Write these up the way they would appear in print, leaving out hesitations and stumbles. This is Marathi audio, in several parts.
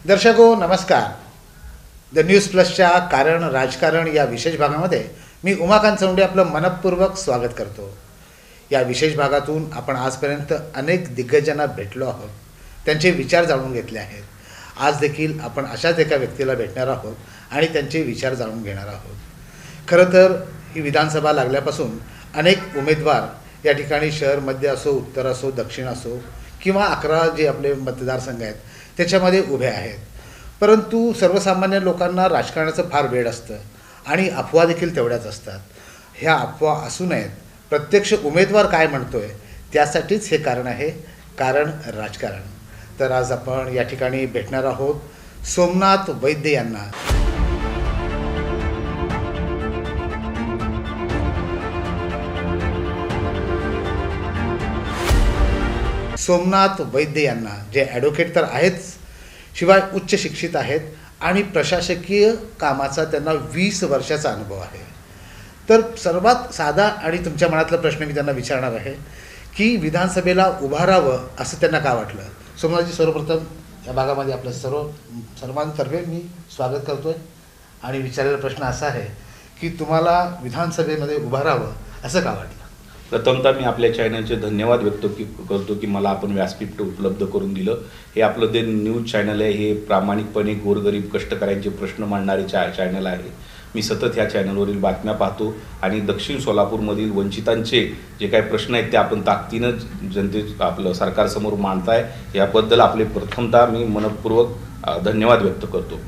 दर्शको नमस्कार. द न्यूज प्लसच्या कारण राजकारण या विशेष भागामध्ये मी उमाकांत चौंडे आपलं मनपूर्वक स्वागत करतो. या विशेष भागातून आपण आजपर्यंत अनेक दिग्गजांना भेटलो आहोत, त्यांचे विचार जाणून घेतले आहेत. आज देखील आपण अशाच एका व्यक्तीला भेटणार आहोत आणि त्यांचे विचार जाणून घेणार आहोत. खरं तर ही विधानसभा लागल्यापासून अनेक उमेदवार या ठिकाणी शहर मध्य असो, उत्तर असो, दक्षिण असो किंवा 11 जे आपले मतदारसंघ आहेत त्याच्यामध्ये उभे आहेत. परंतु सर्वसामान्य लोकांना राजकारणाचं फार वेड असतं आणि अफवा देखील तेवढ्याच असतात. ह्या अफवा असू नयेत, प्रत्यक्ष उमेदवार काय म्हणतोय त्यासाठीच हे कारण आहे, कारण राजकारण. तर आज आपण या ठिकाणी भेटणार आहोत सोमनाथ वैद्य यांना. सोमनाथ वैद्य यांना जे ॲडव्होकेट तर आहेच, शिवाय उच्च शिक्षित आहेत आणि प्रशासकीय कामाचा त्यांना 20 वर्षाचा अनुभव आहे. तर सर्वात साधा आणि तुमच्या मनातला प्रश्न मी त्यांना विचारणार आहे की विधानसभेला उभारावं असं त्यांना का वाटलं. सोमनाथजी, सर्वप्रथम या भागामध्ये आपलं सर्वांतर्फे मी स्वागत करतो आहे आणि विचारलेला प्रश्न असा आहे की तुम्हाला विधानसभेमध्ये उभारावं असं का वाटलं. प्रथमतः मी आपल्या चॅनलचे धन्यवाद व्यक्त करतो की मला आपण व्यासपीठ उपलब्ध करून दिलं. हे आपलं जे न्यूज चॅनल आहे हे प्रामाणिकपणे गोरगरीब कष्टकऱ्यांचे प्रश्न मांडणारे चॅनल आहे. मी सतत ह्या चॅनलवरील बातम्या पाहतो आणि दक्षिण सोलापूरमधील वंचितांचे जे काही प्रश्न आहेत ते आपण ताकदीनं आपलं सरकारसमोर मांडताय, याबद्दल आपले प्रथमतः मी मनपूर्वक धन्यवाद व्यक्त करतो.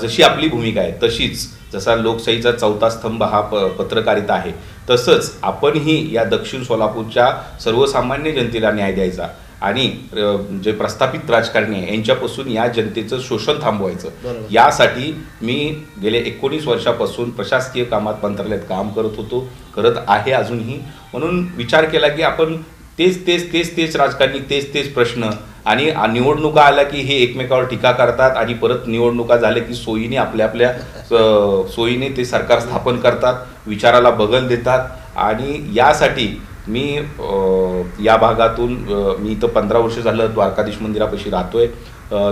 जशी आपली भूमिका आहे तशीच, जसा लोकशाहीचा चौथा स्तंभ हा पत्रकारिता आहे, तसंच आपणही या दक्षिण सोलापूरच्या सर्वसामान्य जनतेला न्याय द्यायचा आणि जे प्रस्थापित राजकारणी आहे यांच्यापासून या जनतेचं शोषण थांबवायचं. यासाठी मी गेले 19 वर्षापासून प्रशासकीय कामात मंत्रालयात काम करत आहे अजूनही. म्हणून विचार केला की आपण तेच राजकारणी, तेच प्रश्न, आणि निवडणुका आल्या की हे एकमेकावर टीका करतात आणि परत निवडणुका झाल्या की सोयीने आपल्या सोयीने ते सरकार स्थापन करतात, विचाराला बगल देतात. आणि यासाठी मी या भागातून मी इथं 15 वर्ष झालं द्वारकाधीश मंदिरापाशी राहतोय.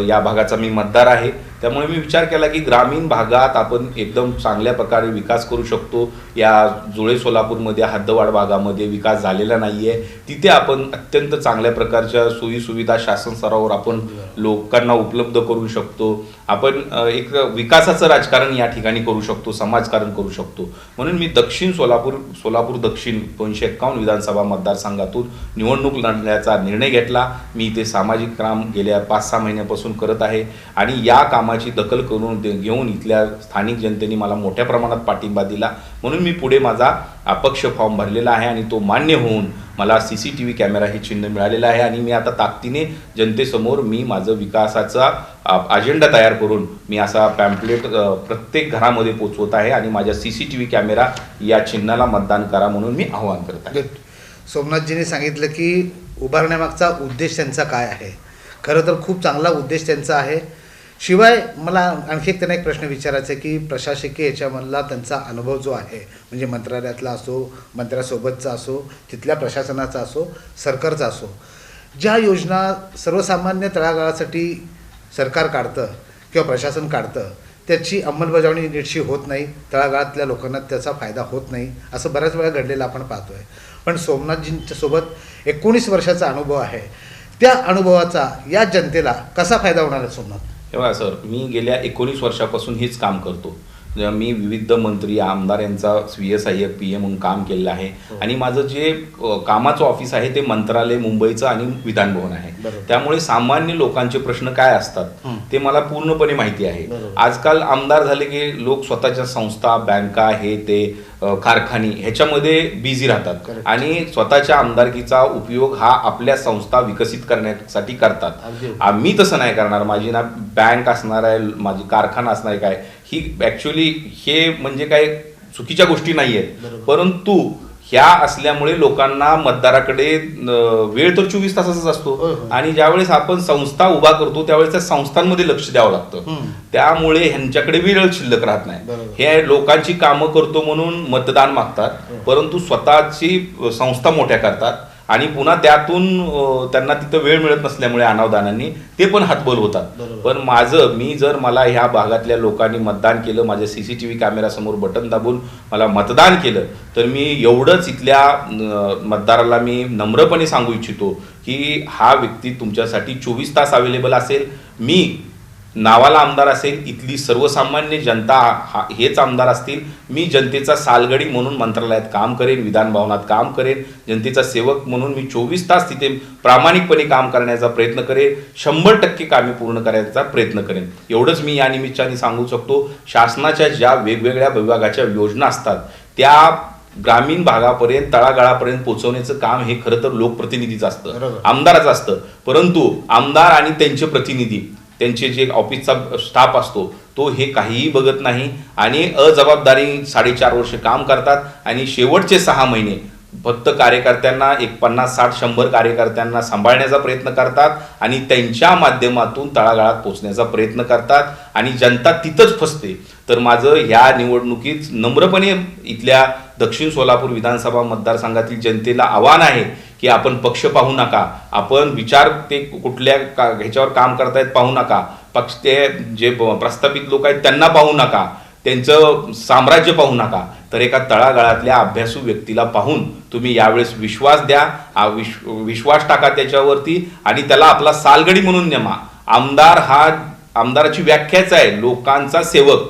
या भागाचा मी मतदार आहे. त्यामुळे मी विचार केला की ग्रामीण भागात आपण एकदम चांगल्या प्रकारे विकास करू शकतो. या जुळे सोलापूरमध्ये हद्दवाड भागामध्ये विकास झालेला नाही आहे, तिथे आपण अत्यंत चांगल्या प्रकारच्या सोयीसुविधा शासन स्तरावर आपण लोकांना उपलब्ध करू शकतो. आपण एक विकासाचं राजकारण या ठिकाणी करू शकतो, समाजकारण करू शकतो. म्हणून मी दक्षिण सोलापूर दक्षिण 251 विधानसभा मतदारसंघातून निवडणूक लढण्याचा निर्णय घेतला. मी इथे सामाजिक काम गेल्या 5-6 महिन्यापासून करत आहे आणि या कामाची दखल करून घेऊन इथल्या स्थानिक जनतेने मला मोठ्या प्रमाणात पाठिंबा दिला. म्हणून मी पुढे माझा अपक्ष फॉर्म भरलेला आहे आणि तो मान्य होऊन मला CCTV कॅमेरा हे चिन्ह मिळालेलं आहे. आणि मी आता ताकदीने जनतेसमोर मी माझं विकासाचा अजेंडा तयार करून मी असा पॅम्पलेट प्रत्येक घरामध्ये पोचवत आहे आणि माझ्या CCTV कॅमेरा या चिन्हाला मतदान करा म्हणून मी आवाहन करत आहे. सोमनाथजींनी सांगितलं की उभारण्यामागचा उद्देश त्यांचा काय आहे. खरं तर खूप चांगला उद्देश त्यांचा आहे. शिवाय मला आणखी एक त्यांना एक प्रश्न विचारायचा आहे की प्रशासकीय याच्यामधला त्यांचा अनुभव जो आहे, म्हणजे मंत्रालयातला असो, मंत्र्यासोबतचा असो, तिथल्या प्रशासनाचा असो, सरकारचा असो, ज्या योजना सर्वसामान्य तळागाळासाठी सरकार काढतं किंवा प्रशासन काढतं त्याची अंमलबजावणी नीटशी होत नाही, तळागाळातल्या लोकांना त्याचा फायदा होत नाही, असं बऱ्याच वेळा घडलेलं आपण पाहतो आहे. पण सोमनाथजींच्या सोबत 19 वर्षाचा अनुभव आहे. त्या अनुभवाचा या जनतेला कसा फायदा होणार आहे सोमनाथ. तेव्हा सर, मी गेल्या 19 वर्षापासून हेच काम करतो. मी विविध मंत्री, आमदार यांचा स्वीय सहाय्यक PM म्हणून काम केलेलं आहे. आणि माझं जे कामाचं ऑफिस आहे ते मंत्रालय मुंबईचं आणि विधानभवन आहे. त्यामुळे सामान्य लोकांचे प्रश्न काय असतात ते मला पूर्णपणे माहिती आहे. आजकाल आमदार झाले की लोक स्वतःच्या संस्था, बँका, हे ते कारखाने ह्याच्यामध्ये बिझी राहतात आणि स्वतःच्या आमदारकीचा उपयोग हा आपल्या संस्था विकसित करण्यासाठी करतात. आम्ही तसं नाही करणार. माझी ना बँक असणार आहे, माझी कारखाना असणार आहे, काय ही ॲक्च्युली हे म्हणजे काय चुकीच्या गोष्टी नाही आहेत, परंतु ह्या असल्यामुळे लोकांना मतदाराकडे वेळ तर 24 तासाचाच असतो आणि ज्यावेळेस आपण संस्था उभा करतो त्यावेळेस त्या संस्थांमध्ये लक्ष द्यावं लागतं. त्यामुळे ह्यांच्याकडे वेळ शिल्लक राहत नाही. हे लोकांची कामं करतो म्हणून मतदान मागतात, परंतु स्वतःची संस्था मोठ्या करतात आणि पुन्हा त्यातून त्यांना तिथं वेळ मिळत नसल्यामुळे अनावधानांनी ते पण हातबल होतात. बरोबर. पण मी जर मला ह्या भागातल्या लोकांनी मतदान केलं, माझ्या CCTV कॅमेरासमोर बटन दाबून मला मतदान केलं, तर मी एवढंच इथल्या मतदाराला मी नम्रपणे सांगू इच्छितो की हा व्यक्ती तुमच्यासाठी 24 तास अवेलेबल असेल. मी नावाला आमदार असेल, इथली सर्वसामान्य जनता हेच आमदार असतील. मी जनतेचा सालगडी म्हणून मंत्रालयात काम करेन, विधानभवनात काम करेन, जनतेचा सेवक म्हणून मी 24 तास तिथे प्रामाणिकपणे काम करण्याचा प्रयत्न करेन. 100% कामे पूर्ण करायचा प्रयत्न करेन. एवढंच मी या निमित्ताने सांगू शकतो. शासनाच्या ज्या वेगवेगळ्या विभागाच्या योजना असतात त्या ग्रामीण भागापर्यंत, तळागाळापर्यंत पोहोचवण्याचं काम हे खरं तर लोकप्रतिनिधीचं असतं, बरोबर. आमदाराचं असतं. परंतु आमदार आणि त्यांचे प्रतिनिधी, त्यांचे जे ऑफिसचा स्टाफ असतो तो हे काहीही बघत नाही आणि अजबाबदारी 4.5 वर्ष काम करतात आणि शेवटचे 6 महिने फक्त कार्यकर्त्यांना 50-60-100 कार्यकर्त्यांना सांभाळण्याचा प्रयत्न करतात आणि त्यांच्या माध्यमातून तळागाळात पोचण्याचा प्रयत्न करतात आणि जनता तिथंच फसते. तर माझं ह्या निवडणुकीत नम्रपणे इथल्या दक्षिण सोलापूर विधानसभा मतदारसंघातील जनतेला आव्हान आहे की आपण पक्ष पाहू नका, आपण विचार ते कुठल्या ह्याच्यावर काम करतायत पाहू नका, पक्ष ते जे प्रस्थापित लोक आहेत त्यांना पाहू नका, त्यांचं साम्राज्य पाहू नका, तर एका तळागाळातल्या अभ्यासू व्यक्तीला पाहून तुम्ही यावेळेस विश्वास द्या, विश्वास टाका त्याच्यावरती आणि त्याला आपला सालगडी म्हणून नेमा. आमदाराची व्याख्याच आहे लोकांचा सेवक.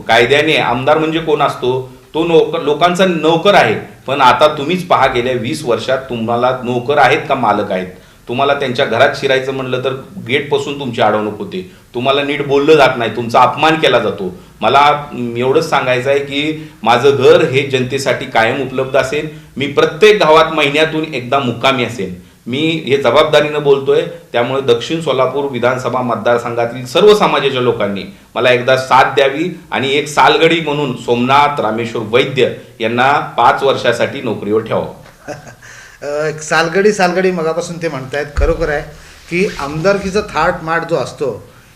कायद्याने आमदार म्हणजे कोण असतो? तो लोकांचा नोकर आहे. पण आता तुम्हीच पहा, गेल्या 20 वर्षात तुम्हाला नोकर आहेत का मालक आहेत? तुम्हाला त्यांच्या घरात शिरायचं म्हणलं तर गेटपासून तुमची अडवणूक होते, तुम्हाला नीट बोललं जात नाही, तुमचा अपमान केला जातो. मला एवढंच सांगायचं आहे की माझं घर हे जनतेसाठी कायम उपलब्ध असेल. मी प्रत्येक गावात महिन्यातून एकदा मुक्कामी असेल. मी हे जबाबदारीनं बोलतोय. त्यामुळे दक्षिण सोलापूर विधानसभा मतदारसंघातील सर्व समाजाच्या लोकांनी मला एकदा साथ द्यावी आणि एक सालगडी म्हणून सोमनाथ रामेश्वर वैद्य यांना 5 वर्षासाठी नोकरीवर ठेवावं. एक सालगडी मगापासून ते म्हणतायत. खरोखर आहे की आमदारकीचा थाट माट जो असतो,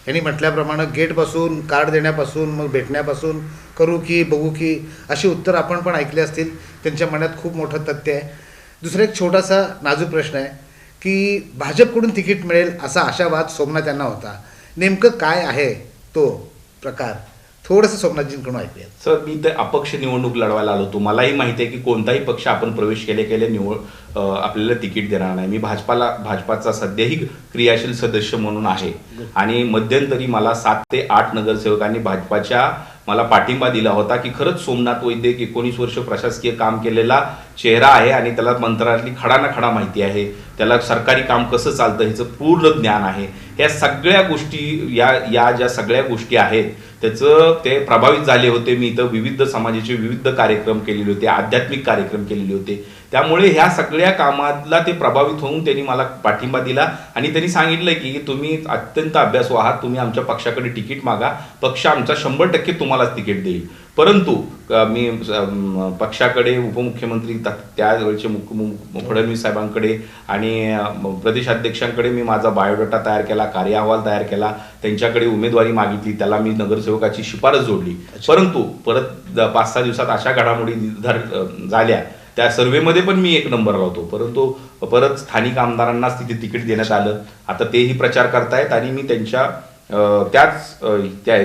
यांनी म्हटल्याप्रमाणे गेटपासून, कार्ड देण्यापासून, मग भेटण्यापासून, करू की बघू की, अशी उत्तर आपण पण ऐकली असतील. त्यांच्या मनात खूप मोठं तथ्य आहे. दुसरा एक छोटासा नाजूक प्रश्न आहे की भाजपकडून तिकीट मिळेल असा आशावाद सोमनाथ यांना होता. नेमकं काय आहे तो प्रकार? थोडंसं सोमनाथजींकडून ऐकूया. सर, मी तर अपक्ष निवडणूक लढवायला आलो होतो. मलाही माहिती आहे की कोणताही पक्ष आपण प्रवेश केले आपल्याला तिकीट देणार नाही. मी भाजपाचा सध्याही क्रियाशील सदस्य म्हणून आहे आणि मध्यंतरी मला 7 ते 8 नगरसेवकांनी भाजपाच्या मला पाठिंबा दिला होता की खरंच सोमनाथ वैद्य 19 वर्ष प्रशासकीय काम केलेला चेहरा आहे आणि त्याला मंत्रालयातली खडा ना खडा माहिती आहे, त्याला सरकारी काम कसं चालतं ह्याचं पूर्ण ज्ञान आहे. या सगळ्या गोष्टी या ज्या सगळ्या गोष्टी आहेत त्याचं ते प्रभावित झाले होते. मी इथं विविध समाजाचे विविध कार्यक्रम केलेले होते, आध्यात्मिक कार्यक्रम केलेले होते. त्यामुळे ह्या सगळ्या कामातला ते प्रभावित होऊन त्यांनी मला पाठिंबा दिला आणि त्यांनी सांगितलं की तुम्ही अत्यंत अभ्यासू आहात, तुम्ही आमच्या पक्षाकडे तिकीट मागा, पक्ष आमचा 100% तुम्हालाच तिकीट देईल. परंतु मी पक्षाकडे, उपमुख्यमंत्री त्यावेळेचे फडणवीस साहेबांकडे आणि प्रदेशाध्यक्षांकडे मी माझा बायोडाटा तयार केला, कार्य अहवाल तयार केला, त्यांच्याकडे उमेदवारी मागितली, त्याला मी नगरसेवकाची शिफारस जोडली. परंतु परत 5-6 दिवसात अशा घडामोडी झाल्या, त्या सर्व्हेमध्ये पण मी 1 नंबरला होतो. परंतु परत स्थानिक आमदारांनाच तिथे तिकीट देण्यात आलं. आता तेही प्रचार करतायत आणि मी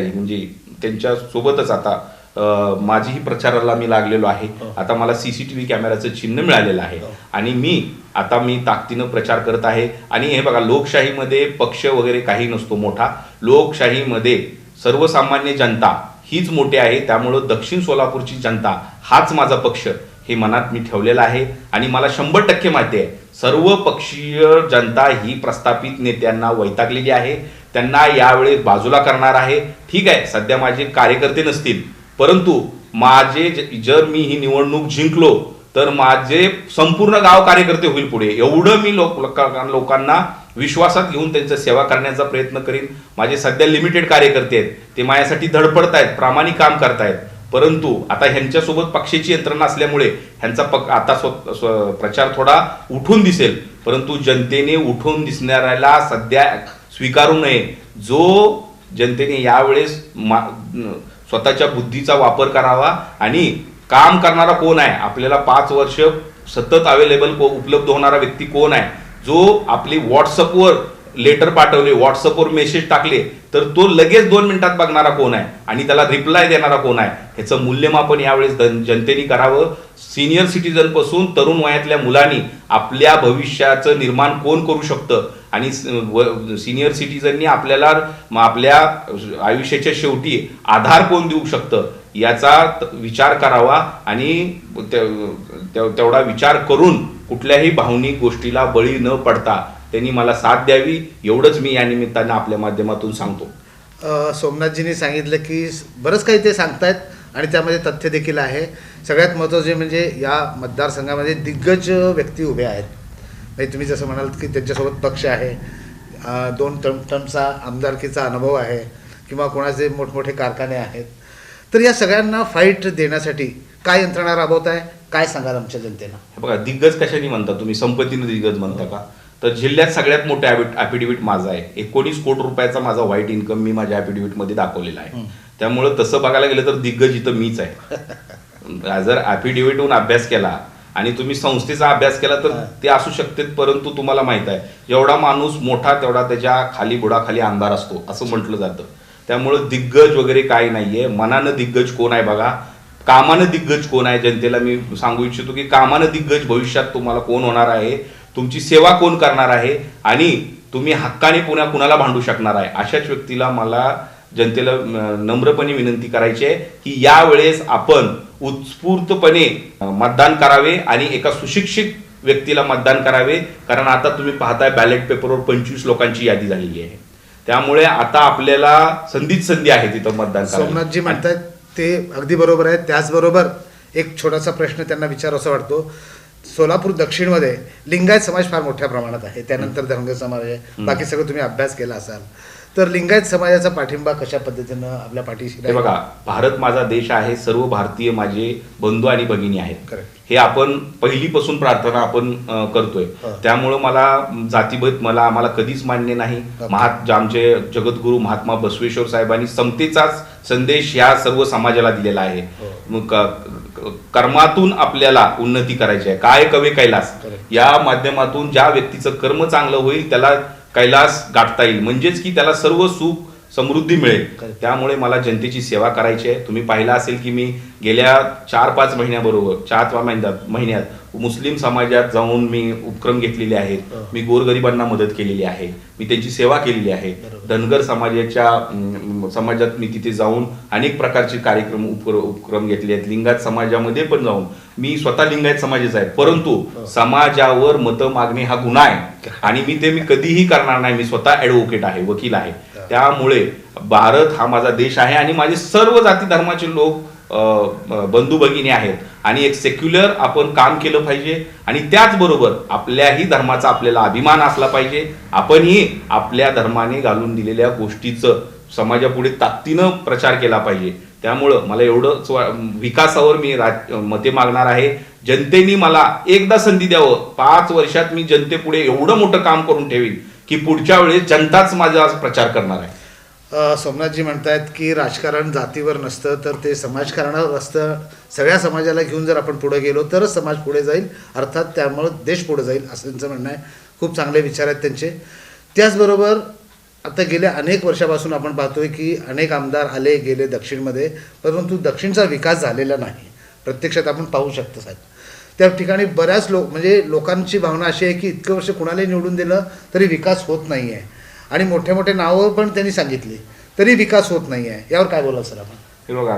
म्हणजे त्यांच्या सोबतच आता माझीही प्रचाराला मी लागलेलो आहे. आता मला CCTV कॅमेराचं चिन्ह मिळालेलं आहे आणि मी ताकदीनं प्रचार करत आहे. आणि हे बघा, लोकशाहीमध्ये पक्ष वगैरे काही नसतो मोठा. लोकशाहीमध्ये सर्वसामान्य जनता हीच मोठी आहे. त्यामुळं दक्षिण सोलापूरची जनता हाच माझा पक्ष हे मनात मी ठेवलेलं आहे आणि मला 100% माहिती आहे सर्व पक्षीय जनता ही प्रस्थापित नेत्यांना वैतागलेली आहे, त्यांना यावेळी बाजूला करणार आहे. ठीक आहे, सध्या माझे कार्यकर्ते नसतील, परंतु जर मी ही निवडणूक जिंकलो तर माझे संपूर्ण गाव कार्यकर्ते होईल पुढे. एवढं मी लोकांना विश्वासात घेऊन त्यांचं सेवा करण्याचा प्रयत्न करीन. माझे सध्या लिमिटेड कार्यकर्ते आहेत, ते माझ्यासाठी धडपडत आहेत, प्रामाणिक काम करतायत. परंतु आता ह्यांच्यासोबत पक्षाची यंत्रणा असल्यामुळे ह्यांचा आता प्रचार थोडा उठून दिसेल, परंतु जनतेने उठून दिसणाऱ्याला सध्या स्वीकारू नये. जो जनतेने यावेळेस स्वतःच्या बुद्धीचा वापर करावा आणि काम करणारा कोण आहे, आपल्याला 5 वर्ष सतत अवेलेबल उपलब्ध होणारा व्यक्ती कोण आहे, जो आपली व्हॉट्सअपवर लेटर पाठवले, व्हॉट्सअपवर मेसेज टाकले तर तो लगेच 2 मिनिटात बघणारा कोण आहे आणि त्याला रिप्लाय देणारा कोण आहे, ह्याचं मूल्यमापन यावेळेस जनतेने करावं. सिनियर सिटीजन पासून तरुण वयातल्या मुलांनी आपल्या भविष्याचं निर्माण कोण करू शकतं आणि सिनियर सिटीजननी आपल्याला आपल्या आयुष्याच्या शेवटी आधार कोण देऊ शकतं याचा विचार करावा आणि तेवढा विचार करून कुठल्याही भावनिक गोष्टीला बळी न पडता त्यांनी मला साथ द्यावी, एवढंच मी या निमित्तानं आपल्या माध्यमातून सांगतो. सोमनाथजींनी सांगितलं की बरंच काही ते सांगतायत आणि त्यामध्ये तथ्य देखील आहे. सगळ्यात महत्त्वाचे म्हणजे या मतदारसंघामध्ये दिग्गज व्यक्ती उभे आहेत. म्हणजे तुम्ही जसं म्हणाल की त्यांच्यासोबत पक्ष आहे, 2 टर्मचा आमदारकीचा अनुभव आहे किंवा कोणाचे मोठमोठे कारखाने आहेत. तर या सगळ्यांना फाईट देण्यासाठी काय यंत्रणा राबवत आहे, काय सांगाल आमच्या जनतेला? हे बघा, दिग्गज कशाने म्हणता तुम्ही, संपत्तीने दिग्गज म्हणता का? तर जिल्ह्यात सगळ्यात मोठं ॲफिडेव्हिट माझा आहे. 19 कोटी रुपयाचा माझा व्हाईट इन्कम मी माझ्या ॲफिडेव्हिटमध्ये दाखवलेला आहे. त्यामुळं तसं बघायला गेलं तर दिग्गज इथं मीच आहे. जर ॲफिडेव्हिटहून अभ्यास केला आणि तुम्ही संस्थेचा अभ्यास केला तर ते असू शकते, परंतु तुम्हाला माहित आहे जेवढा माणूस मोठा तेवढा त्याच्या खाली बुडाखाली अंधार असतो असं म्हटलं जातं. त्यामुळं दिग्गज वगैरे काही नाहीये. मनानं दिग्गज कोण आहे बघा, कामानं दिग्गज कोण आहे जनतेला मी सांगू इच्छितो की कामानं दिग्गज भविष्यात तुम्हाला कोण होणार आहे, तुमची सेवा कोण करणार आहे आणि तुम्ही हक्काने कुणाला भांडू शकणार आहे, अशाच व्यक्तीला मला जनतेला नम्रपणे विनंती करायची आहे की यावेळेस आपण उत्स्फूर्तपणे मतदान करावे आणि एका सुशिक्षित व्यक्तीला मतदान करावे. कारण आता तुम्ही पाहताय बॅलेट पेपरवर 25 लोकांची यादी झालेली आहे. त्यामुळे आता आपल्याला संधी आहे तिथं मतदान करायला. सोमनाथजी म्हणतात ते अगदी बरोबर आहे. त्याचबरोबर एक छोटासा प्रश्न त्यांना विचारावासा वाटतो. सोलापूर दक्षिणमध्ये लिंगायत समाज फार मोठ्या प्रमाणात आहे, त्यानंतर धनगर समाज आहे, बाकी सगळं तुम्ही अभ्यास केला असाल तर लिंगायत समाजाचा पाठिंबा कशा पद्धतीनं आपल्या पाठीशी? हे बघा, भारत माझा देश आहे, सर्व भारतीय माझे बंधू आणि भगिनी आहेत. हे आपण पहिलीपासून प्रार्थना आपण करतोय. त्यामुळं मला जातीभेद आम्हाला कधीच मान्य नाही. आमचे जगद्गुरु महात्मा बसवेश्वर साहेबांनी समतेचाच संदेश या सर्व समाजाला दिलेला आहे. कर्मातून आपल्याला उन्नती करायची आहे. काय कवे कैलास या माध्यमातून ज्या व्यक्तीचं कर्म चांगलं होईल त्याला कैलास गाठता येईल, म्हणजेच की त्याला सर्व सुख समृद्धी मिळेल. त्यामुळे मला जनतेची सेवा करायची आहे. तुम्ही पाहिलं असेल की मी गेल्या 4-5 महिन्यात मुस्लिम समाजात जाऊन मी उपक्रम घेतलेले आहेत. मी गोरगरिबांना मदत केलेली आहे, मी त्यांची सेवा केलेली आहे. धनगर समाजात मी तिथे जाऊन अनेक प्रकारचे कार्यक्रम उपक्रम घेतले आहेत. लिंगायत समाजामध्ये पण जाऊन मी स्वतः लिंगायत समाजाचा आहे, परंतु समाजावर मतं मागणे हा गुन्हा आहे आणि मी कधीही करणार नाही. मी स्वतः ॲडव्होकेट आहे, वकील आहे. त्यामुळे भारत हा माझा देश आहे आणि माझे सर्व जाती धर्माचे लोक बंधू भगिनी आहेत आणि एक सेक्युलर आपण काम केलं पाहिजे आणि त्याचबरोबर आपल्याही धर्माचा आपल्याला अभिमान असला पाहिजे. आपणही आपल्या धर्माने घालून दिलेल्या गोष्टीचं समाजापुढे ताकदीनं प्रचार केला पाहिजे. त्यामुळं मला एवढंच विकासावर मी मते मागणार आहे. जनतेने मला एकदा संधी द्यावं. 5 वर्षात मी जनतेपुढे एवढं मोठं काम करून ठेवीन की पुढच्या वेळेस जनताच माझा प्रचार करणार आहे. सोमनाथजी म्हणतायत की राजकारण जातीवर नसतं तर ते समाजकारणावर असतं. सगळ्या समाजाला घेऊन जर आपण पुढे गेलो तरच समाज पुढे जाईल, अर्थात त्यामुळे देश पुढे जाईल असं त्यांचं म्हणणं आहे. खूप चांगले विचार आहेत त्यांचे. त्याचबरोबर आता गेल्या अनेक वर्षापासून आपण पाहतोय की अनेक आमदार आले गेले दक्षिणमध्ये, परंतु दक्षिणचा विकास झालेला नाही. प्रत्यक्षात आपण पाहू शकतो साहेब, त्या ठिकाणी बऱ्याच लोकांची भावना अशी आहे की इतकं वर्ष कुणालाही निवडून दिलं तरी विकास होत नाही आहे आणि मोठे मोठे नावं पण त्यांनी सांगितली तरी विकास होत नाही आहे. यावर काय बोलाल सर आपण? हे बघा,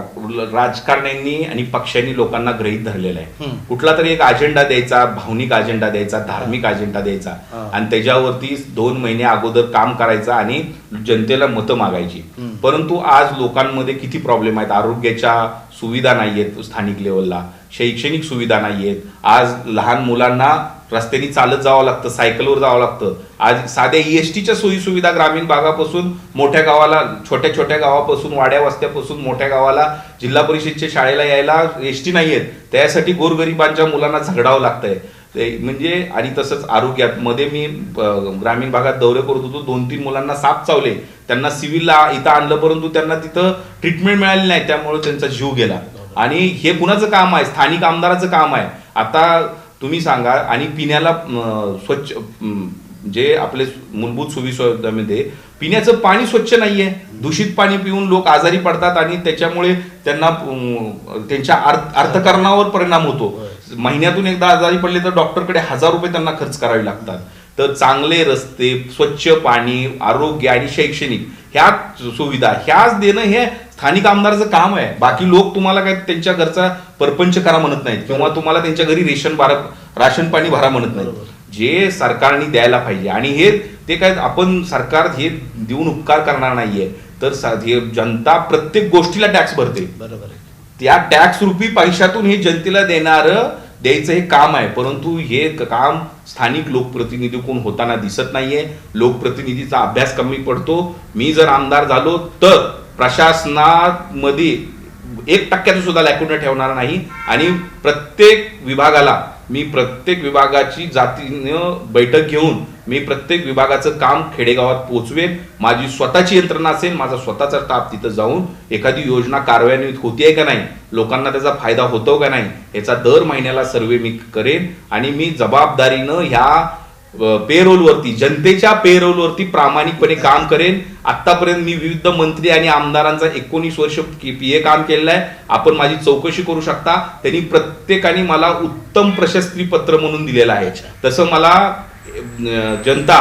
राजकारण्यांनी आणि पक्षांनी लोकांना गृहीत धरलेलं आहे. कुठला तरी एक अजेंडा द्यायचा, भावनिक अजेंडा द्यायचा, धार्मिक अजेंडा द्यायचा आणि त्याच्यावरती 2 महिने अगोदर काम करायचं आणि जनतेला मतं मागायची. परंतु आज लोकांमध्ये किती प्रॉब्लेम आहेत. आरोग्याच्या सुविधा नाहीयेत स्थानिक लेवलला, शैक्षणिक सुविधा नाहीयेत. आज लहान मुलांना रस्त्याने चालत जावं लागतं, सायकलवर जावं लागतं. आज साध्या ESTच्या सोयी सुविधा ग्रामीण भागापासून मोठ्या गावाला, छोट्या छोट्या गावापासून, वाड्या वस्त्यापासून मोठ्या गावाला जिल्हा परिषदच्या शाळेला यायला EST नाही आहेत. त्यासाठी गोरगरिबांच्या मुलांना झगडावं लागतंय. म्हणजे आणि तसंच आरोग्यात मध्ये मी ग्रामीण भागात दौरे करत होतो. 2-3 मुलांना साप चावले, त्यांना सिव्हिलला इथं आणलं, परंतु त्यांना तिथं ट्रीटमेंट मिळाली नाही, त्यामुळे त्यांचा जीव गेला. आणि हे कुणाचं काम आहे? स्थानिक आमदाराचं काम आहे. आता तुम्ही सांगा, आणि पिण्याला स्वच्छ जे आपले मूलभूत सुविधामध्ये पिण्याचं पाणी स्वच्छ नाहीये. दूषित पाणी पिऊन लोक आजारी पडतात आणि त्याच्यामुळे त्यांना त्यांच्या अर्थकारणावर परिणाम होतो. महिन्यातून एकदा आजारी पडले तर डॉक्टरकडे 1000 रुपये त्यांना खर्च करावे लागतात. तर चांगले रस्ते, स्वच्छ पाणी, आरोग्य आणि शैक्षणिक ह्या सुविधा ह्याच देणं हे स्थानिक आमदाराचं काम आहे. बाकी लोक तुम्हाला काय त्यांच्या घरचा परपंच करा म्हणत नाहीत किंवा तुम्हाला त्यांच्या घरी राशन पाणी भरा म्हणत नाहीत. जे सरकारने द्यायला पाहिजे, आणि हे ते काय आपण सरकार हे देऊन उपकार करणार नाहीये, तर जनता प्रत्येक गोष्टीला टॅक्स भरते. बरोबर आहे. त्या टॅक्स रुपी पैशातून हे जनतेला द्यायचं हे काम आहे. परंतु हे काम स्थानिक लोकप्रतिनिधी कोण होताना दिसत नाहीये. लोकप्रतिनिधीचा अभ्यास कमी पडतो. मी जर आमदार झालो तर प्रशासनामध्ये 1% सुद्धा लॅक्युना ठेवणार नाही, आणि प्रत्येक विभागाची जातीनं बैठक घेऊन मी प्रत्येक विभागाचं काम खेडेगावात पोहोचवेन. माझी स्वतःची यंत्रणा असेल, माझा स्वतःचा स्टाफ तिथं जाऊन एखादी योजना कार्यान्वित होतीये का नाही, लोकांना त्याचा फायदा होतो का नाही, याचा दर महिन्याला सर्वे मी करेन. आणि मी जबाबदारीनं ह्या पेरोलवरती, जनतेच्या पेरोलवरती प्रामाणिकपणे काम करेन. आतापर्यंत मी विविध मंत्री आणि आमदारांचा 19 वर्ष PA काम केलेलं आहे. आपण माझी चौकशी करू शकता. त्यांनी प्रत्येकाने मला उत्तम प्रशस्ती पत्र म्हणून दिलेलं आहे. तसं मला जनता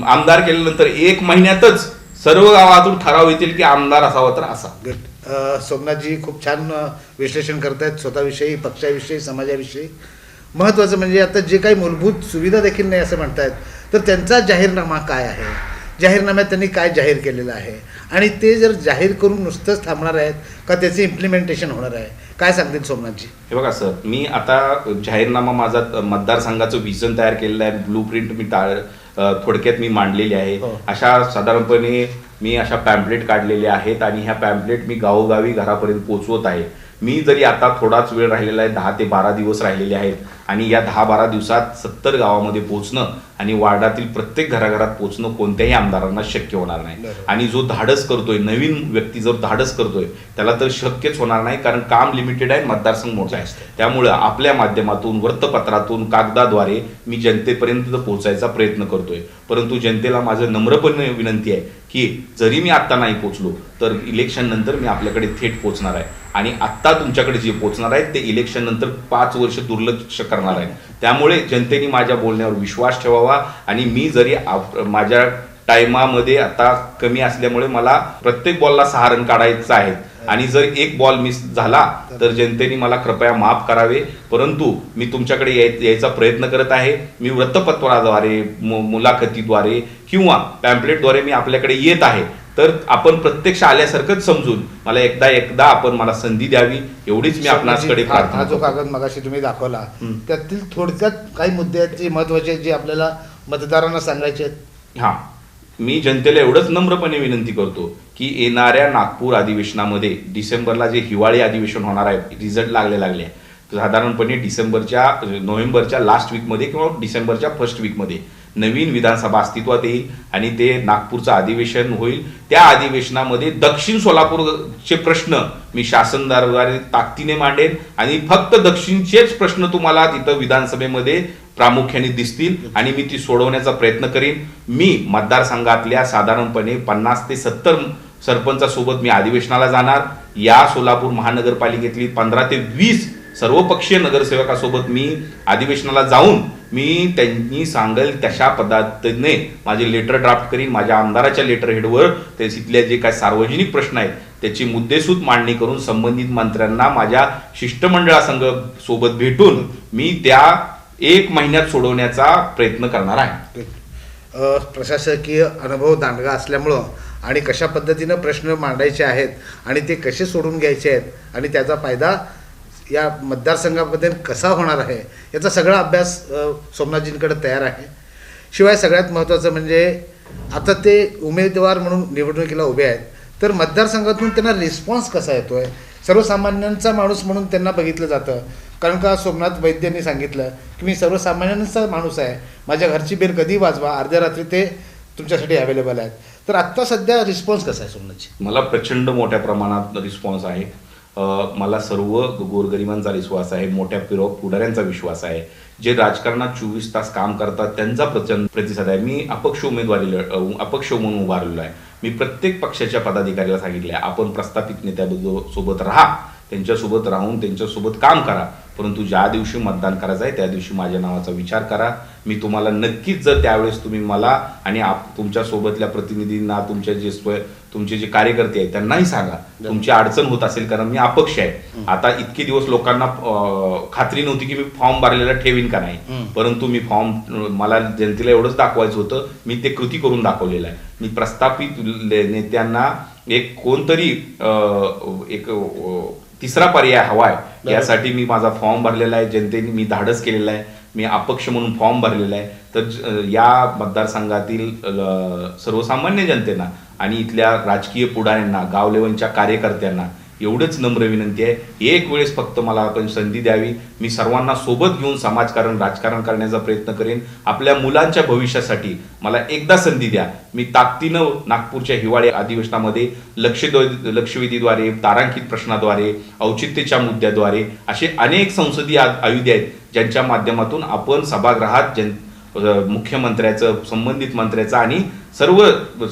आमदार केल्यानंतर 1 महिन्यातच सर्व गावातून ठराव येतील की आमदार असावा तर असा. सोमनाथजी खूप छान विश्लेषण करतायत स्वतःविषयी, पक्षाविषयी, समाजाविषयी. महत्त्वाचं म्हणजे आता जे काही मूलभूत सुविधा देखील नाही असं म्हणतायत, तर त्यांचा जाहीरनामा काय आहे, जाहीरनाम्यात त्यांनी काय जाहीर केलेलं आहे, आणि ते जर जाहीर करून नुसतंच थांबणार आहेत का त्याचे इम्प्लिमेंटेशन होणार आहे, काय सांगतील सोमनाथजी? हे बघा सर, मी आता जाहीरनामा माझा मतदारसंघाचं व्हिजन तयार केलेलं आहे. ब्लू प्रिंट मी थोडक्यात मी मांडलेली आहे. अशा साधारणपणे मी अशा पॅम्पलेट काढलेल्या आहेत, आणि ह्या पॅम्पलेट मी गावोगावी घरापर्यंत पोहोचवत आहे. मी जरी आता थोडाच वेळ राहिलेला आहे, 10 ते 12 दिवस राहिलेले आहेत, आणि या 10-12 दिवसात 70 गावामध्ये पोहोचणं आणि वार्डातील प्रत्येक घराघरात पोहोचणं कोणत्याही आमदारांना शक्य होणार नाही. आणि जो धाडस करतोय, नवीन व्यक्ती जर धाडस करतोय, त्याला तर शक्यच होणार नाही, कारण काम लिमिटेड आहे, मतदारसंघ मोठा आहे. त्यामुळं आपल्या माध्यमातून, वृत्तपत्रातून, कागदाद्वारे मी जनतेपर्यंत पोहोचायचा प्रयत्न करतोय. परंतु जनतेला माझं नम्रपणे विनंती आहे की जरी मी आत्ता नाही पोहोचलो तर इलेक्शन नंतर मी आपल्याकडे थेट पोहोचणार आहे, आणि आत्ता तुमच्याकडे जे पोहोचणार आहेत ते इलेक्शन नंतर 5 वर्ष दुर्लक्ष करणार आहे. त्यामुळे जनतेने माझ्या बोलण्यावर विश्वास ठेवावा. आणि मी जरी माझ्या टायमामध्ये आता कमी असल्यामुळे मला प्रत्येक बॉलला 6 रन काढायचं आहे, आणि जर 1 बॉल मिस झाला तर जनतेने मला कृपया माफ करावे. परंतु मी तुमच्याकडे यायचा प्रयत्न करत आहे. मी वृत्तपत्राद्वारे, मुलाखतीद्वारे किंवा पॅम्पलेटद्वारे मी आपल्याकडे येत आहे. तर आपण प्रत्यक्ष आल्यासारखंच समजून मला एकदा आपण मला संधी द्यावी, एवढीच मी आपणासकडे प्रार्थना. हा जो कागद मगाशी तुम्ही दाखवला त्यातील थोडक्यात काही मुद्दे आहेत जे महत्वाचे आहेत, जे आपल्याला मतदारांना सांगायचे आहेत. हा, मी जनतेला एवढंच नम्रपणे विनंती करतो की येणाऱ्या नागपूर अधिवेशनामध्ये डिसेंबरला जे हिवाळी अधिवेशन होणार आहे, रिझल्ट लागले साधारणपणे नोव्हेंबरच्या लास्ट वीकमध्ये किंवा डिसेंबरच्या फर्स्ट वीकमध्ये नवीन विधानसभा अस्तित्वात येईल, आणि ते नागपूरचं अधिवेशन होईल. त्या अधिवेशनामध्ये दक्षिण सोलापूरचे प्रश्न मी शासनदाराद्वारे ताकदीने मांडेन, आणि फक्त दक्षिणचेच प्रश्न तुम्हाला तिथं विधानसभेमध्ये प्रामुख्याने दिसतील, आणि मी ती सोडवण्याचा प्रयत्न करीन. मी मतदारसंघातल्या साधारणपणे 50 ते 70 सरपंचासोबत मी अधिवेशनाला जाणार. या सोलापूर महानगरपालिकेतली 15 ते 20 सर्वपक्षीय नगरसेवकासोबत मी अधिवेशनाला जाऊन मी त्यांनी सांगेल तशा पद्धतीने माझे लेटर ड्राफ्ट करीन. माझ्या आमदाराच्या लेटर हेडवर ते तिथले जे काही सार्वजनिक प्रश्न आहेत त्याची मुद्देसूद मांडणी करून संबंधित मंत्र्यांना माझ्या शिष्टमंडळासंघ सोबत भेटून मी त्या 1 महिन्यात सोडवण्याचा प्रयत्न करणार आहे. प्रशासकीय अनुभव दांडगा असल्यामुळं आणि कशा पद्धतीनं प्रश्न मांडायचे आहेत आणि ते कसे सोडून घ्यायचे आहेत आणि त्याचा फायदा या मतदारसंघामध्ये कसा होणार आहे याचा सगळा अभ्यास सोमनाथजींकडे तयार आहे. शिवाय सगळ्यात महत्त्वाचं म्हणजे आता ते उमेदवार म्हणून निवडणुकीला उभे आहेत, तर मतदारसंघातून त्यांना रिस्पॉन्स कसा येतो आहे. सर्वसामान्यांचा माणूस म्हणून त्यांना बघितलं जातं, कारण का सोमनाथ वैद्यांनी सांगितलं की मी सर्वसामान्यांचा माणूस आहे, माझ्या घरची बेल कधी वाजवा, अर्ध्या रात्री ते तुमच्यासाठी अवेलेबल आहेत. तर आत्ता सध्या रिस्पॉन्स कसा आहे सोमनाथजी? मला प्रचंड मोठ्या प्रमाणात रिस्पॉन्स आहे. मला सर्व गोरगरिबांचा विश्वास आहे, मोठ्या पुढाऱ्यांचा विश्वास आहे, जे राजकारणात 24 तास काम करतात त्यांचा प्रचंड प्रतिसाद आहे. मी अपक्ष अपक्ष म्हणून उभारलेलो आहे. मी प्रत्येक पक्षाच्या पदाधिकाऱ्याला सांगितले आपण प्रस्थापित नेत्यासोबत राहा, त्यांच्यासोबत राहून त्यांच्यासोबत काम करा, परंतु ज्या दिवशी मतदान करायचं आहे त्या दिवशी माझ्या नावाचा विचार करा. मी तुम्हाला नक्कीच, जर त्यावेळेस तुम्ही मला आणि तुमच्या सोबतल्या प्रतिनिधींना, तुमचे जे कार्यकर्ते आहेत त्यांनाही सांगा तुमची अडचण होत असेल, कारण मी अपक्ष आहे. आता इतके दिवस लोकांना खात्री नव्हती की मी फॉर्म भरलेला ठेवीन का नाही, परंतु मी मला जनतेला एवढंच दाखवायचं होतं, मी ते कृती करून दाखवलेलं आहे. मी प्रस्थापित नेत्यांना एक कोणतरी एक तिसरा पर्याय हवाय, यासाठी मी माझा फॉर्म भरलेला आहे. जनतेने मी धाडस केलेला आहे, मी अपक्ष म्हणून फॉर्म भरलेला आहे. तर या मतदारसंघातील सर्वसामान्य जनतेना आणि इथल्या राजकीय पुढाऱ्यांना, गाव लेवलच्या कार्यकर्त्यांना एवढंच नम्र विनंती आहे, एक वेळेस फक्त मला आपण संधी द्यावी. मी सर्वांना सोबत घेऊन राजकारण करण्याचा प्रयत्न करेन. आपल्या मुलांच्या भविष्यासाठी मला एकदा संधी द्या. मी ताकदीनं नागपूरच्या हिवाळी अधिवेशनामध्ये लक्षवेधीद्वारे, तारांकित प्रश्नाद्वारे, औचित्यच्या मुद्द्याद्वारे असे अनेक संसदीय आयुध आहेत ज्यांच्या माध्यमातून आपण सभागृहात मुख्यमंत्र्याचं, संबंधित मंत्र्याचं आणि सर्व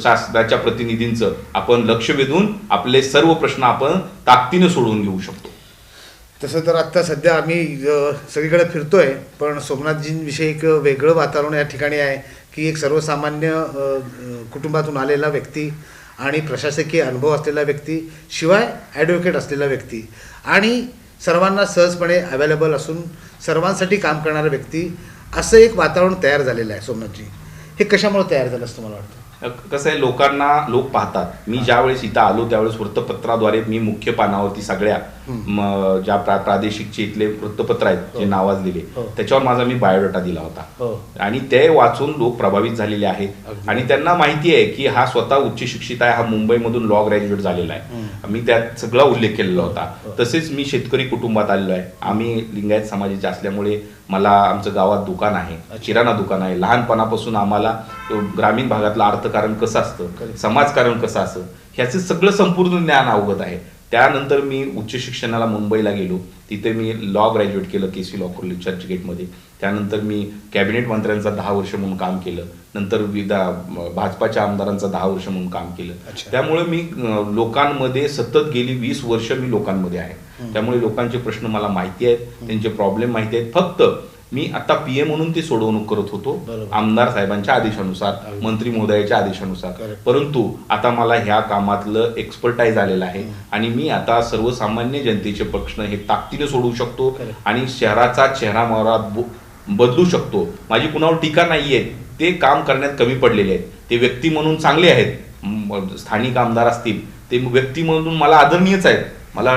शासनाच्या प्रतिनिधींचं आपण लक्ष वेधून आपले सर्व प्रश्न आपण ताकदीने सोडवून घेऊ शकतो. तसं तर आत्ता सध्या आम्ही सगळीकडे फिरतोय, पण सोमनाथजींविषयी एक वेगळं वातावरण या ठिकाणी आहे की एक सर्वसामान्य कुटुंबातून आलेला व्यक्ती आणि प्रशासकीय अनुभव असलेला व्यक्ती, शिवाय ॲडव्होकेट असलेला व्यक्ती आणि सर्वांना सहजपणे अवेलेबल असून सर्वांसाठी काम करणारा व्यक्ती, असं एक वातावरण तयार झालेलं आहे. सोमनाथजी, हे कशामुळे तयार झालं असं तुम्हाला वाटतं? कसं आहे, लोक पाहतात. मी ज्यावेळेस इथं आलो त्यावेळेस वृत्तपत्राद्वारे मी मुख्य पानावरती सगळ्या ज्या प्रादेशिकचे इथले वृत्तपत्र आहेत जे नावाजलेले, त्याच्यावर माझा मी बायोडाटा दिला होता आणि ते वाचून लोक प्रभावित झालेले आहेत आणि त्यांना माहिती आहे की हा स्वतः उच्च शिक्षित आहे, हा मुंबईमधून लॉ ग्रॅज्युएट झालेला आहे. मी त्यात सगळा उल्लेख केलेला होता. तसेच मी शेतकरी कुटुंबात आलेलो आहे. आम्ही लिंगायत समाजाचे असल्यामुळे मला आमचं गावात दुकान आहे, किराणा दुकान आहे. लहानपणापासून आम्हाला ग्रामीण भागातलं अर्थकारण कसं असतं, समाजकारण कसं असतं, ह्याचे सगळं संपूर्ण ज्ञान अवगत आहे. त्यानंतर मी उच्च शिक्षणाला मुंबईला गेलो. तिथे मी लॉ ग्रॅज्युएट केलं केसी लॉ कॉलेज चर्चगेटमध्ये. त्यानंतर मी कॅबिनेट मंत्र्यांचा 10 वर्ष म्हणून काम केलं. नंतर भाजपाच्या आमदारांचा 10 वर्ष म्हणून काम केलं. त्यामुळे मी लोकांमध्ये सतत गेली 20 वर्ष मी लोकांमध्ये आहे. त्यामुळे लोकांचे प्रश्न मला माहिती आहेत, त्यांचे प्रॉब्लेम माहिती आहेत. फक्त मी आता PM म्हणून ती सोडवणूक करत होतो आमदार साहेबांच्या आदेशानुसार, मंत्री महोदयाच्या आदेशानुसार. परंतु आता मला ह्या कामातलं एक्सपर्टाईज आलेलं आहे आणि मी आता सर्वसामान्य जनतेचे प्रश्न हे ताकदीने सोडवू शकतो आणि शहराचा चेहरामोहरा बदलू शकतो. माझी कुणावर टीका नाहीये, ते काम करण्यात कमी पडलेले आहेत. ते व्यक्ती म्हणून चांगले आहेत, स्थानिक आमदार असतील ते व्यक्ती म्हणून मला आदरणीयच आहेत. मला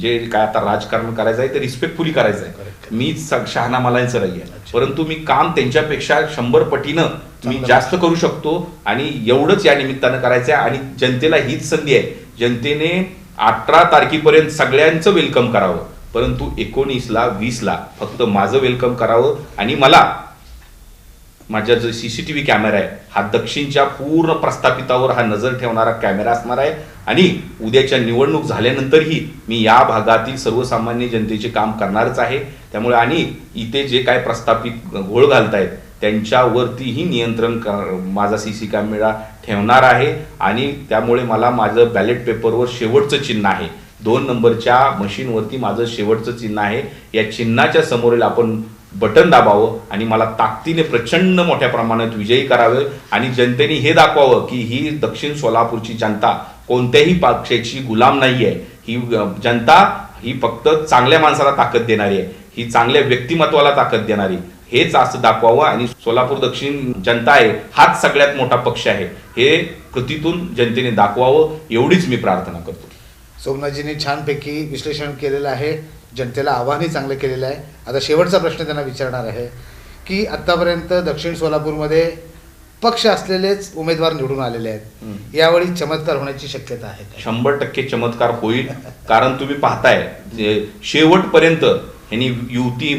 जे काय आता राजकारण करायचं आहे ते रिस्पेक्टफुली करायचं आहे. मीच शहाणा मलायचं नाही आहे, परंतु मी काम त्यांच्यापेक्षा 100 पटीनं मी जास्त करू शकतो आणि एवढंच या निमित्तानं करायचं आहे. आणि जनतेला हीच संधी आहे, जनतेने 18 तारखेपर्यंत सगळ्यांचं वेलकम करावं, परंतु 19ला 20ला फक्त माझं वेलकम करावं. आणि मला माझ्या जो CCTV कॅमेरा आहे हा दक्षिणच्या पूर्ण प्रस्थापितावर हा नजर ठेवणारा कॅमेरा असणार आहे आणि उद्याच्या निवडणूक झाल्यानंतरही मी या भागातील सर्वसामान्य जनतेचे काम करणारच आहे. त्यामुळे आणि इथे जे काय प्रस्थापित घोळ घालतायत त्यांच्यावरतीही नियंत्रण माझा CC कॅमेरा ठेवणार आहे. आणि त्यामुळे मला माझं बॅलेट पेपरवर शेवटचं चिन्ह आहे, 2 नंबरच्या मशीनवरती माझं शेवटचं चिन्ह आहे. या चिन्हाच्या समोरील आपण बटन दाबावं आणि मला ताकदीने प्रचंड मोठ्या प्रमाणात विजयी करावे आणि जनतेने हे दाखवावं की ही दक्षिण सोलापूरची जनता कोणत्याही पक्षाची गुलाम नाहीये. ही जनता ही फक्त चांगल्या माणसाला ताकद देणारी आहे, ही चांगल्या व्यक्तिमत्वाला ताकद देणारी, हेच असं दाखवावं. आणि सोलापूर दक्षिण जनता आहे हाच सगळ्यात मोठा पक्ष आहे, हे कृतीतून जनतेने दाखवावं एवढीच मी प्रार्थना करतो. सोमनाथजींनी छानपैकी विश्लेषण केलेलं आहे, जनतेला आव्हानही चांगलं केलेलं आहे. आता शेवटचा प्रश्न त्यांना विचारणार आहे की आत्तापर्यंत दक्षिण सोलापूरमध्ये पक्ष असलेलेच उमेदवार निवडून आलेले आहेत, यावेळी चमत्कार होण्याची शक्यता आहे? 100% चमत्कार होईल. कारण तुम्ही पाहताय शेवटपर्यंत ह्यांनी युती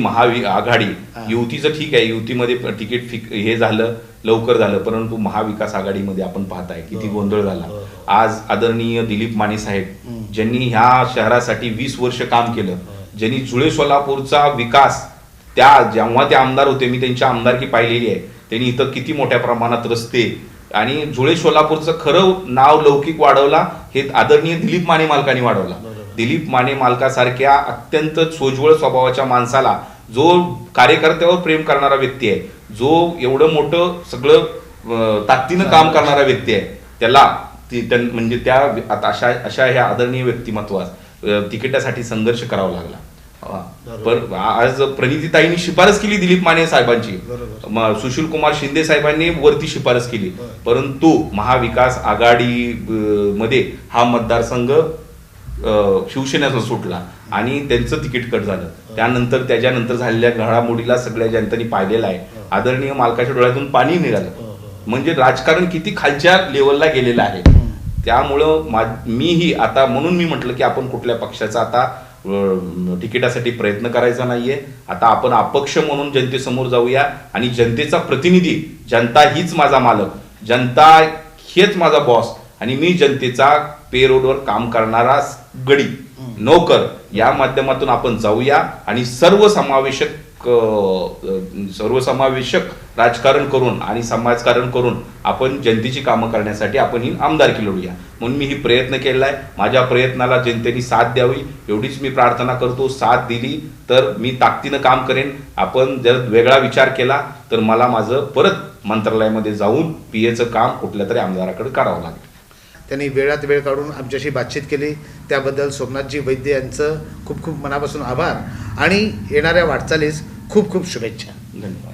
आघाडी, युतीचं ठीक आहे, युतीमध्ये तिकीट हे झालं, लवकर झालं, परंतु महाविकास आघाडीमध्ये आपण पाहताय किती गोंधळ झाला. आज आदरणीय दिलीप माने साहेब ज्यांनी ह्या शहरासाठी 20 वर्ष काम केलं, ज्यांनी जुळे सोलापूरचा विकास, जेव्हा ते आमदार होते, मी त्यांची आमदारकी पाहिलेली आहे, त्यांनी इथं किती मोठ्या प्रमाणात रस्ते आणि जुळे सोलापूरचं खरं नाव लौकिक वाढवला हे आदरणीय दिलीप माने मालकांनी वाढवला. दिलीप माने मालकासारख्या अत्यंत सोज्वळ स्वभावाच्या माणसाला, जो कार्यकर्त्यावर प्रेम करणारा व्यक्ती आहे, जो एवढं मोठं सगळं ताकदीनं काम करणारा व्यक्ती आहे, त्याला म्हणजे त्या आता अशा ह्या आदरणीय व्यक्तिमत्वास तिकिटासाठी संघर्ष करावा लागला. पण आज प्रणितीताईंनी शिफारस केली दिलीप माने साहेबांची, सुशील कुमार शिंदे साहेबांनी वरती शिफारस केली, परंतु महाविकास आघाडी मध्ये हा मतदारसंघ शिवसेनेचा सुटला आणि त्यांचं तिकीट कट झालं. त्याच्यानंतर झालेल्या घडामोडीला सगळ्या जनतेने पाहिलेलं आहे. आदरणीय मालकाच्या डोळ्यातून पाणी निघालं. म्हणजे राजकारण किती खालच्या लेवलला गेलेलं आहे. त्यामुळं मीही आता, म्हणून मी म्हटलं की आपण कुठल्या पक्षाचा आता तिकिटासाठी प्रयत्न करायचा नाहीये. आता आपण अपक्ष म्हणून जनतेसमोर जाऊया आणि जनतेचा प्रतिनिधी, जनता हीच माझा मालक, जनता हेच माझा बॉस आणि मी जनतेचा पेरोडवर काम करणारा गडी नोकर, या माध्यमातून आपण जाऊया आणि सर्वसमावेशक राजकारण करून आणि समाजकारण करून आपण जनतेची कामं करण्यासाठी आपण ही आमदारकी लढूया. म्हणून मी ही प्रयत्न केलाय. माझ्या प्रयत्नाला जनतेने साथ द्यावी एवढीच मी प्रार्थना करतो. साथ दिली तर मी ताकदीनं काम करेन. आपण जर वेगळा विचार केला तर मला माझं परत मंत्रालयामध्ये जाऊन PAचं काम कुठल्या तरी आमदाराकडे करावं लागेल. त्यांनी वेळात वेळ काढून आमच्याशी बातचीत केली, त्याबद्दल सोमनाथजी वैद्य यांचं खूप खूप मनापासून आभार आणि येणाऱ्या वाटचालीस खूप खूप शुभेच्छा. धन्यवाद.